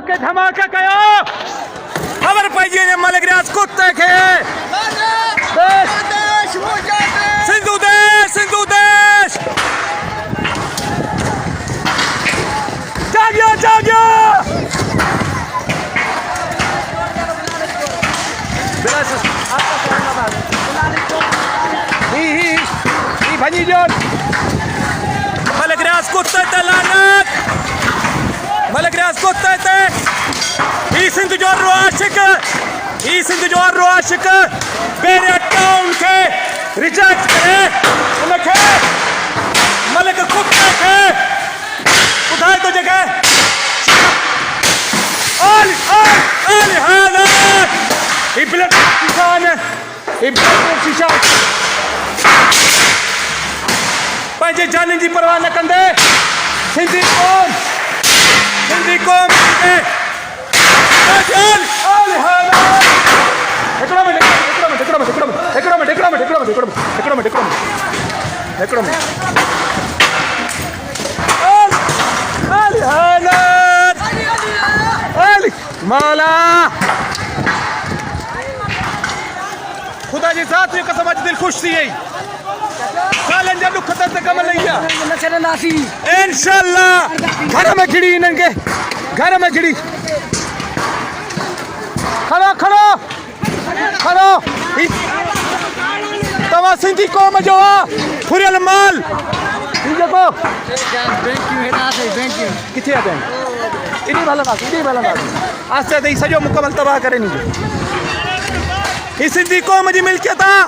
के धमाका कयो खबर पइजी ने मलिक रियाज कुत्ते खे सिंधु देश जागियो जागियो ही भनी जोन मलिक रियाज कुत्ते ते लानत मलिक रियाज कुत्ते ते ही सिंध जो आशिक बहरिया टाउन के रिजेक्ट करे उनके मलिक कुत्ते के उठाए तो जगह आली हाना इब्लत किसान इब्लत शीशा पंहिंजे जान जी परवाह न कंदे सिंधी कौम मौला खुदा जी साथ में कसम अज दिल खुश थी गई सालन जा दुख त कम लईया इंशाल्लाह घर में खिड़ी इन्हनि के घर में खिड़ी खड़ो तव्हां सिंधी क़ौम जो फुरियल माल जेको किथे आहे बैंक इनी भलंदासीं आस्ते आस्ते सॼो मुकमल तबाह करे ॾींदो ही सिंधी क़ौम जी मिल्कियत आहे